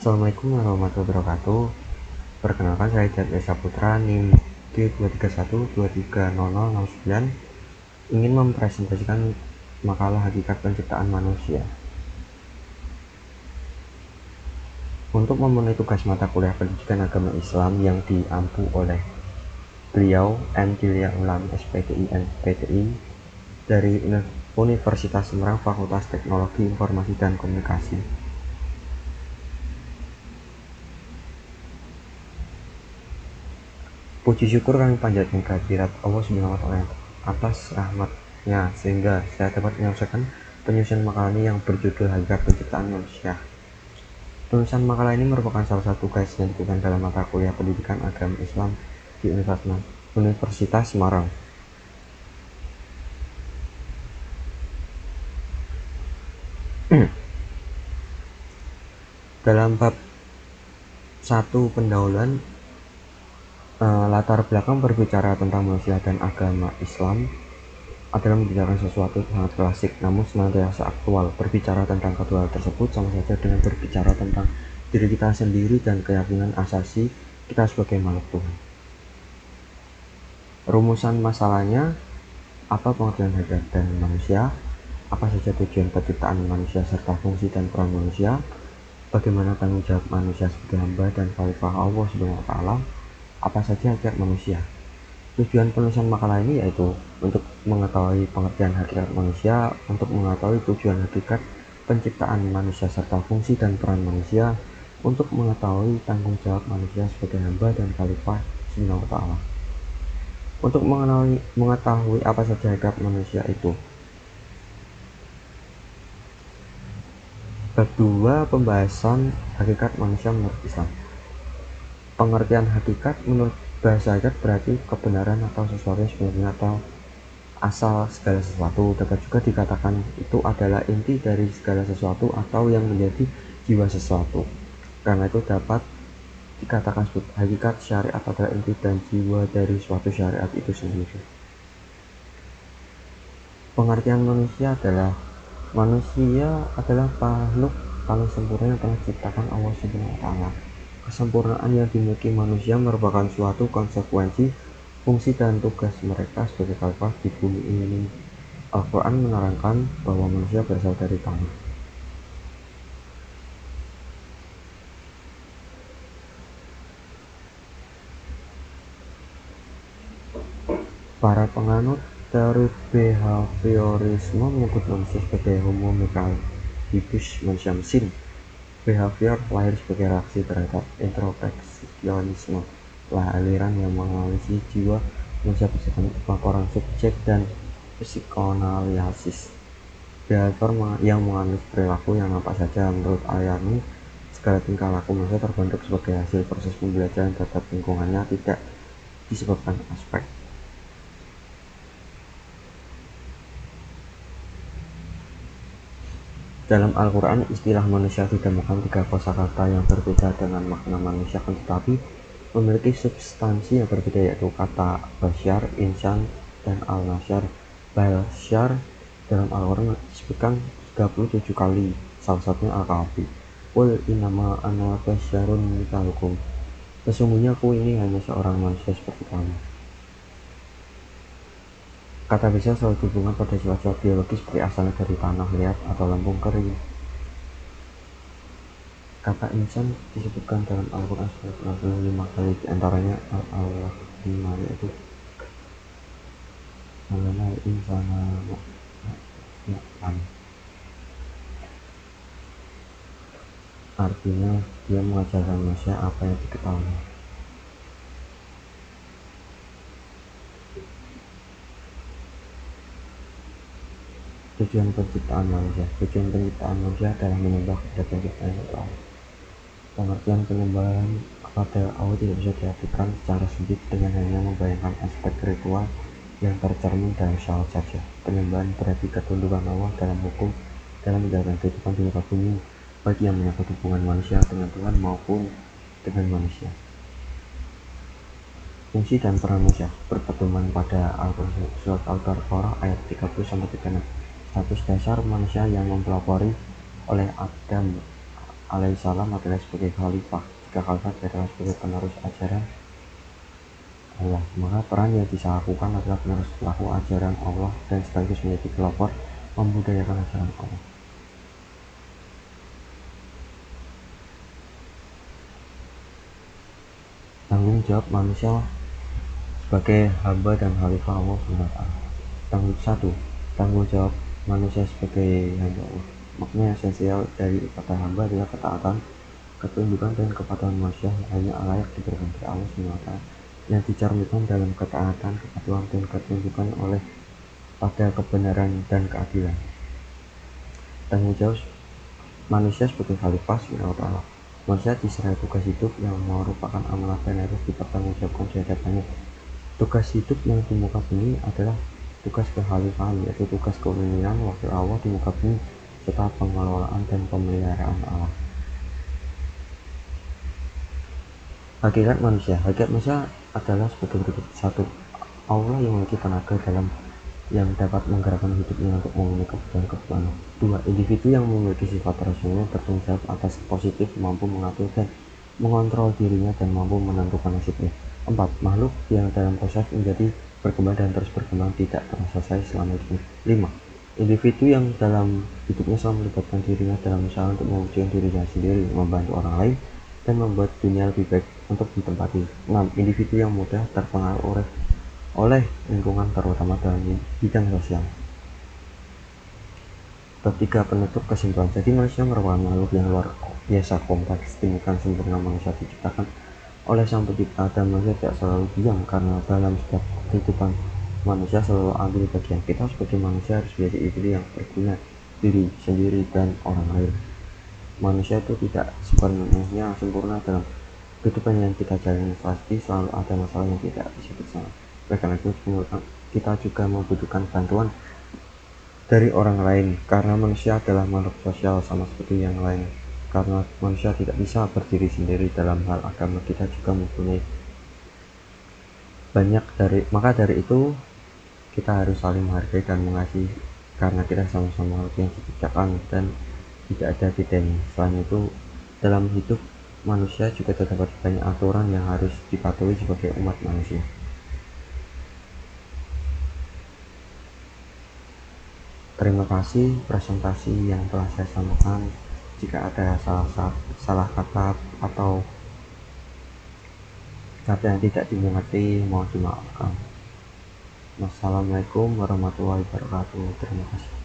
Assalamualaikum warahmatullahi wabarakatuh. Perkenalkan, saya Jat Esa Putra, NIM D231230069, ingin mempresentasikan makalah hakikat penciptaan manusia. Untuk memenuhi tugas mata kuliah pendidikan agama Islam yang diampu oleh beliau M. Dilia Ulam SPDI MPTI dari Universitas Semarang Fakultas Teknologi Informasi dan Komunikasi. Puji syukur kami panjatkan kehadirat Allah Subhanahu wa Ta'ala atas rahmatnya sehingga saya dapat menyelesaikan penyusunan makalah ini yang berjudul Hakikat Penciptaan Manusia. Penulisan makalah ini merupakan salah satu tugas yang diberikan dalam mata kuliah pendidikan agama Islam di Universitas Semarang. Dalam bab 1 pendahuluan, latar belakang berbicara tentang manusia dan agama Islam adalah membicarakan sesuatu sangat klasik namun senantiasa aktual. Berbicara tentang kedua hal tersebut sama saja dengan berbicara tentang diri kita sendiri dan keyakinan asasi kita sebagai makhluk Tuhan. Rumusan masalahnya, apa pengertian hakikat dan manusia, apa saja tujuan penciptaan manusia serta fungsi dan peran manusia, bagaimana tanggung jawab manusia sebagai hamba dan khalifah Allah Subhanahu wa Ta'ala, apa saja hakikat manusia. Tujuan penulisan makalah ini yaitu untuk mengetahui pengertian hakikat manusia, untuk mengetahui tujuan hakikat penciptaan manusia serta fungsi dan peran manusia, untuk mengetahui tanggung jawab manusia sebagai hamba dan khalifah Subhanahu wa Ta'ala, untuk mengetahui apa saja hakikat manusia itu. Bab 2, pembahasan hakikat manusia menurut Islam. Pengertian hakikat menurut bahasa hakikat berarti kebenaran atau sesuatu yang sebenarnya atau asal segala sesuatu. Dapat juga dikatakan itu adalah inti dari segala sesuatu atau yang menjadi jiwa sesuatu. Karena itu dapat dikatakan hakikat syariat adalah inti dan jiwa dari suatu syariat itu sendiri. Pengertian manusia adalah makhluk paling sempurna yang telah diciptakan Allah Subhanahu wa Ta'ala. Kesempurnaan yang dimiliki manusia merupakan suatu konsekuensi fungsi dan tugas mereka sebagai khalifah di bumi ini. Al-Quran menerangkan bahwa manusia berasal dari tanah. Para penganut teori behaviorisme menyebut manusia sebagai homo mechanibus, manusia mesin. Behavior lahir sebagai reaksi terhadap introspeksionisme, lah aliran yang menganalisis jiwa manusia berdasarkan laporan subjek dan psikoanalisis. Behavior yang menganalisis perilaku yang nampak saja. Menurut aliran ini, segala tingkah laku manusia terbentuk sebagai hasil proses pembelajaran terhadap lingkungannya, tidak disebabkan aspek. Dalam Al-Quran, istilah manusia ditemukan 3 kosakata yang berbeda dengan makna manusia, tetapi memiliki substansi yang berbeda, yaitu kata basyar, insan, dan al-nasyar. Basyar dalam Al-Quran disebutkan 37 kali, salah satunya Al-Kahfi. Qul innama ana basyarun mithalukum, sesungguhnya aku ini hanya seorang manusia seperti kamu. Kata basyar selalu dihubungkan pada sifat-sifat biologis seperti asalnya dari tanah liat atau lempung kering. Kata insan disebutkan dalam Al-Quran 65 kali, diantaranya Allah 5, yaitu mengenal insana ma'an, artinya dia mengajarkan manusia apa yang diketahui. Tujuan penciptaan manusia. Tujuan penciptaan manusia adalah menyembah kepada penciptaan Allah. Pengertian penyembahan kepada Allah tidak bisa diartikan secara sempit dengan hanya membayangkan aspek ritual yang tercermin dalam syahwat saja. Penyembahan berarti ketundukan Allah dalam hukum, dalam menjalankan kehidupan di muka bumi, bagi yang menyangkut hubungan manusia dengan Tuhan maupun dengan manusia. Fungsi dan peran manusia berpedoman pada Al-Quran surat Al-Baqarah ayat 30-36. Status dasar manusia yang mempelopori oleh Adam alaihissalam adalah sebagai khalifah. Jika khalifah adalah sebagai penerus ajaran Allah, maka peran yang bisa lakukan adalah penerus pelaku ajaran Allah dan sekaligus menjadi pelopor membudayakan ajaran Allah. Tanggung jawab manusia sebagai hamba dan khalifah Allah SWT. Tanggung jawab manusia sebagai hamba Allah. Makna esensial dari kata hamba adalah ketaatan, ketundukan dan kepatuhan manusia hanya layak diberikan oleh Allah SWT, yang dicerminkan dalam ketaatan, kepatuhan dan ketundukan oleh pada kebenaran dan keadilan. Tanggung jawab manusia sebagai khalifah SWT. Manusia diserahai tugas hidup yang merupakan amanah dan harus dipertanggungjawabkan di hadapannya. Tugas hidup yang di muka bumi adalah tugas kekhalifahan, yaitu tugas kepemimpinan wakil Allah di muka bumi serta pengelolaan dan pemeliharaan Allah. Hakikat manusia adalah sebagai berikut. 1. Allah yang memiliki tenaga dalam yang dapat menggerakkan hidupnya untuk memenuhi kebutuhan. 2. Individu yang memiliki sifat rasional, bertanggung jawab atas positif, mampu mengatur dan mengontrol dirinya dan mampu menentukan nasibnya. 4. Makhluk yang dalam proses menjadi berkembang dan terus berkembang, tidak pernah selesai selama hidupnya. 5. Individu yang dalam hidupnya selalu melibatkan dirinya dalam usaha untuk mewujudkan dirinya sendiri, membantu orang lain, dan membuat dunia lebih baik untuk ditempati. 6. Individu yang mudah terpengaruh oleh lingkungan, terutama dalam bidang sosial. Bab 3. Penutup kesimpulan. Jadi manusia merupakan makhluk yang luar biasa kompleks. Demikian sempurna manusia diciptakan oleh Sang Pencipta, dan manusia tidak selalu diam, karena dalam setiap kehidupan manusia selalu ambil bagian. Kita sebagai manusia harus menjadi individu yang berguna diri sendiri dan orang lain. Manusia itu tidak sepenuhnya sempurna dalam kehidupan yang kita jalani, pasti selalu ada masalah yang tidak bisa kita. Karena itu kita juga membutuhkan bantuan dari orang lain, karena manusia adalah makhluk sosial sama seperti yang lain. Karena manusia tidak bisa berdiri sendiri dalam hal agama, kita juga mempunyai banyak maka dari itu kita harus saling menghargai dan mengasihi, karena kita sama-sama makhluk yang diciptakan dan tidak ada bedanya. Selain itu, dalam hidup manusia juga terdapat banyak aturan yang harus dipatuhi sebagai umat manusia. Terima kasih presentasi yang telah saya sampaikan. Jika ada salah kata atau kata yang tidak dimengerti, mohon dimaafkan. Wassalamualaikum warahmatullahi wabarakatuh. Terima kasih.